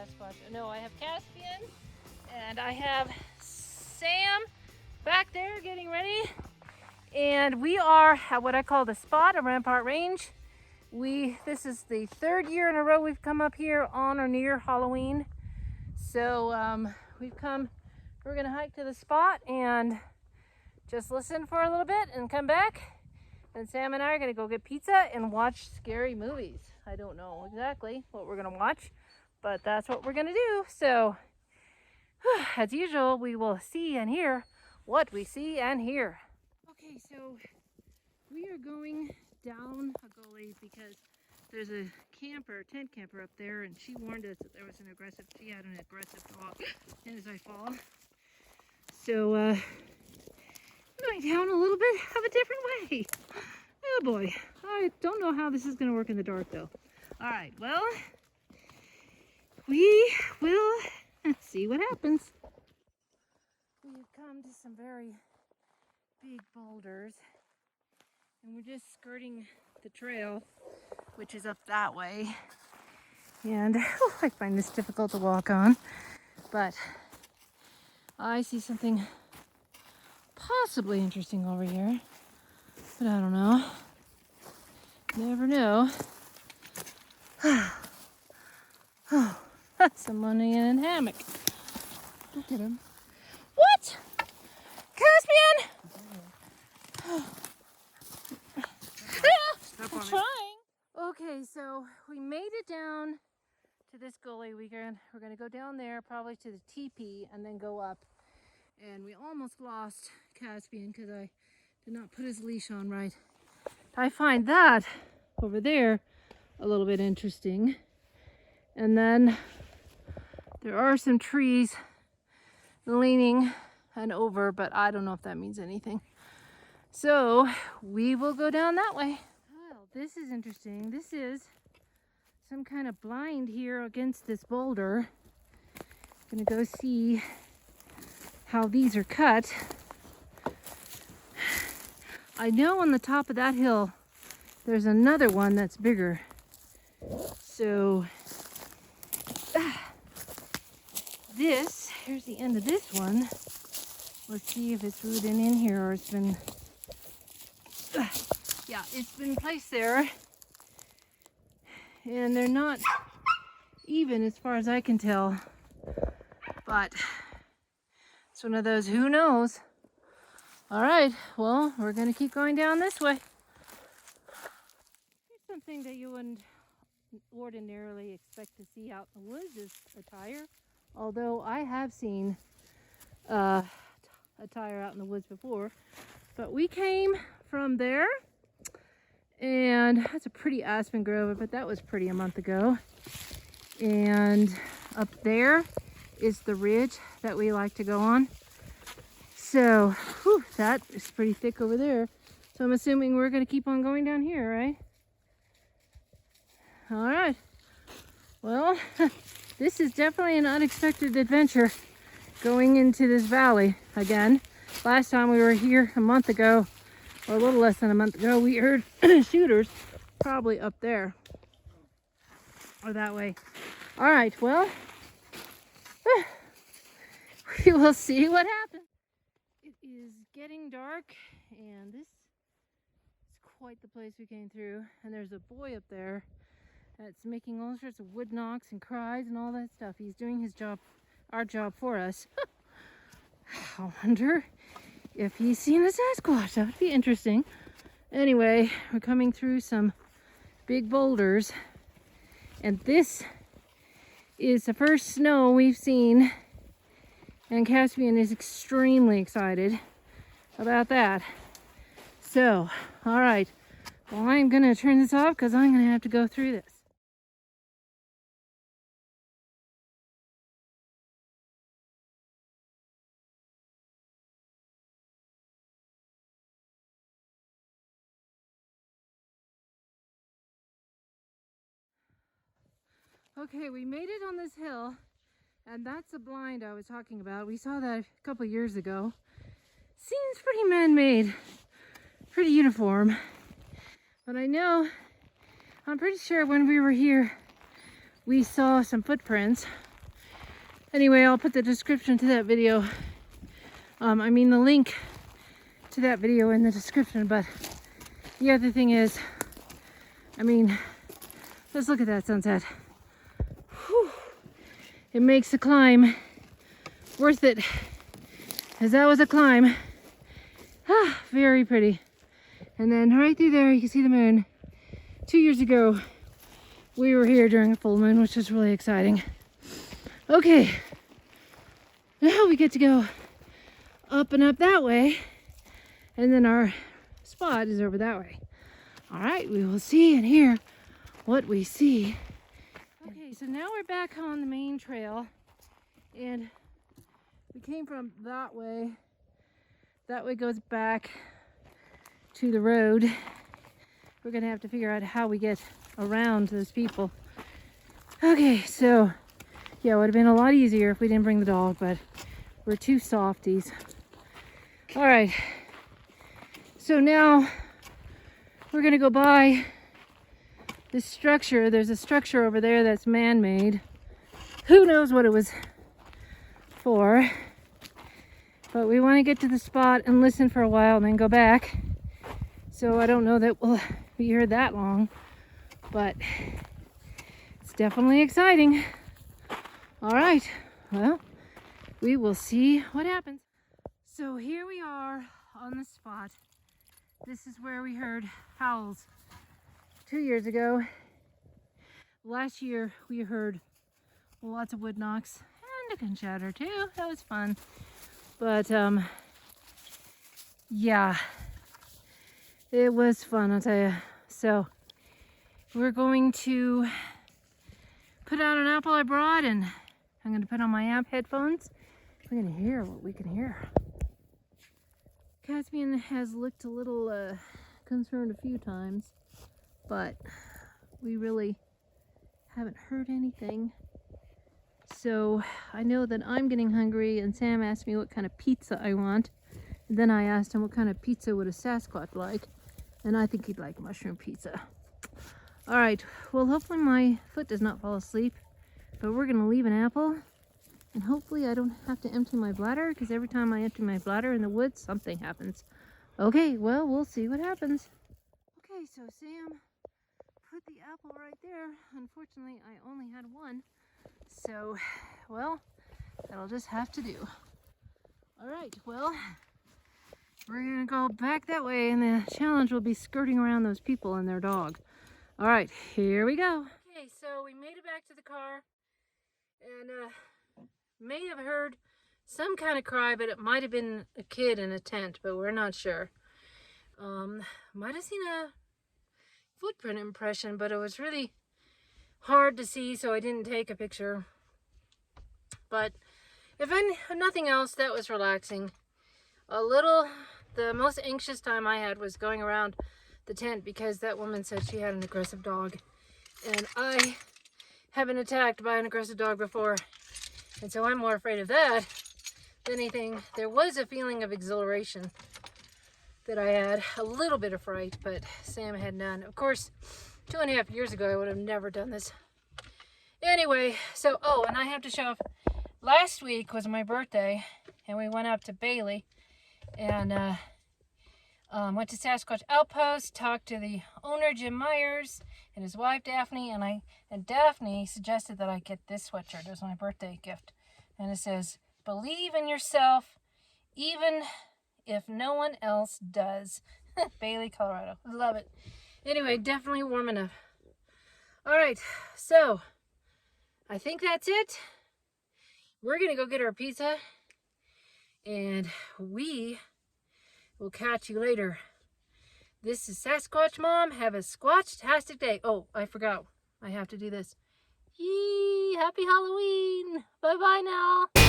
Sasquatch. No, I have Caspian and I have Sam back there getting ready. And we are at what I call the spot, a Rampart Range. This is the third year in a row we've come up here on or near Halloween. So we're gonna hike to the spot and just listen for a little bit and come back. And Sam and I are gonna go get pizza and watch scary movies. I don't know exactly what we're gonna watch, but that's what we're gonna do. So as usual, we will see and hear what we see and hear. Okay, so we are going down a gully because there's a tent camper up there, and she warned us that she had an aggressive dog as I fall. So I'm going down a little bit of a different way. Oh boy, I don't know how this is going to work in the dark though. All right, well, we will see what happens. We have come to some very big boulders, and we're just skirting the trail, which is up that way. And I find this difficult to walk on, but I see something possibly interesting over here, but I don't know. Never know. Oh, someone in a hammock. Look at him. What? Caspian! I'm trying. Okay, so we made it down to this gully. We're gonna go down there, probably to the teepee, and then go up. And we almost lost Caspian because I did not put his leash on right. I find that over there a little bit interesting. And then there are some trees leaning and over, but I don't know if that means anything. So we will go down that way. Well, this is interesting. This is some kind of blind here against this boulder. I'm gonna go see how these are cut. I know on the top of that hill there's another one that's bigger. So here's the end of this one. Let's see if it's rooted in here or it's been it's been placed there. And they're not even as far as I can tell. But it's one of those, who knows? All right, well, we're gonna keep going down this way. Here's something that you wouldn't ordinarily expect to see out in the woods is a tire. Although I have seen a tire out in the woods before. But we came from there, and that's a pretty aspen grove, but that was pretty a month ago. And up there is the ridge that we like to go on. So, that is pretty thick over there. So I'm assuming we're going to keep on going down here, right? All right. Well, this is definitely an unexpected adventure going into this valley again. Last time we were here a month ago, or a little less than a month ago, we heard shooters probably up there or that way. All right, well, we will see what happens. It is getting dark, and this is quite the place we came through. And there's a boy up there that's making all sorts of wood knocks and cries and all that stuff. He's doing his job, our job for us. I wonder if he's seen a Sasquatch. That would be interesting. Anyway, we're coming through some big boulders, and this is the first snow we've seen, and Caspian is extremely excited about that. So, all right, well, I'm gonna turn this off because I'm gonna have to go through this. Okay, we made it on this hill, and that's the blind I was talking about. We saw that a couple years ago. Seems pretty man-made, pretty uniform. But I'm pretty sure when we were here, we saw some footprints Anyway, I'll put the description to that video. I mean the link to that video in the description, but the other thing is, I mean, let's look at that sunset. Whew. It makes the climb worth it, as that was a climb. Ah, very pretty. And then right through there, you can see the moon. 2 years ago, we were here during a full moon, which was really exciting. Okay, now we get to go up and up that way, and then our spot is over that way. All right, we will see and hear what we see. Okay, so now we're back on the main trail, and we came from that way. That way goes back to the road. We're gonna have to figure out how we get around those people. Okay, so yeah, it would have been a lot easier if we didn't bring the dog, but we're two softies. All right, so now we're gonna go by this structure. There's a structure over there that's man-made. Who knows what it was for? But we want to get to the spot and listen for a while and then go back. So I don't know that we'll be here that long, but it's definitely exciting. All right, well, we will see what happens. So here we are on the spot. This is where we heard howls 2 years ago. Last year we heard lots of wood knocks and a gun chatter too. That was fun. But yeah, it was fun, I'll tell you. So we're going to put out an apple I brought, and I'm going to put on my amp headphones. We're going to hear what we can hear. Caspian has looked a little concerned a few times, but we really haven't heard anything. So I know that I'm getting hungry, and Sam asked me what kind of pizza I want. And then I asked him what kind of pizza would a Sasquatch like, and I think he'd like mushroom pizza. All right, well, hopefully my foot does not fall asleep, but we're gonna leave an apple, and hopefully I don't have to empty my bladder, because every time I empty my bladder in the woods, something happens. Okay, well, we'll see what happens. Okay, so Sam put the apple right there. Unfortunately, I only had one. So, well, that'll just have to do. All right, well, we're gonna go back that way, and the challenge will be skirting around those people and their dog. All right, here we go. Okay, so we made it back to the car, and may have heard some kind of cry, but it might have been a kid in a tent, but we're not sure. Might have seen a footprint impression, but it was really hard to see, so I didn't take a picture. But if nothing else, that was relaxing. The most anxious time I had was going around the tent, because that woman said she had an aggressive dog, and I have been attacked by an aggressive dog before, and so I'm more afraid of that than anything. There was a feeling of exhilaration that I had, a little bit of fright, but Sam had none. Of course, 2.5 years ago, I would have never done this. Anyway, so, oh, and I have to show off. Last week was my birthday, and we went up to Bailey, and went to Sasquatch Outpost, talked to the owner, Jim Myers, and his wife, Daphne, and Daphne suggested that I get this sweatshirt. It was my birthday gift, and it says, "Believe in yourself, even if no one else does." Bailey, Colorado. Love it. Anyway, definitely warm enough. All right, so I think that's it. We're gonna go get our pizza, and we will catch you later. This is Sasquatch Mom. Have a squatch-tastic day. Oh, I forgot. I have to do this. Yee! Happy Halloween! Bye-bye now.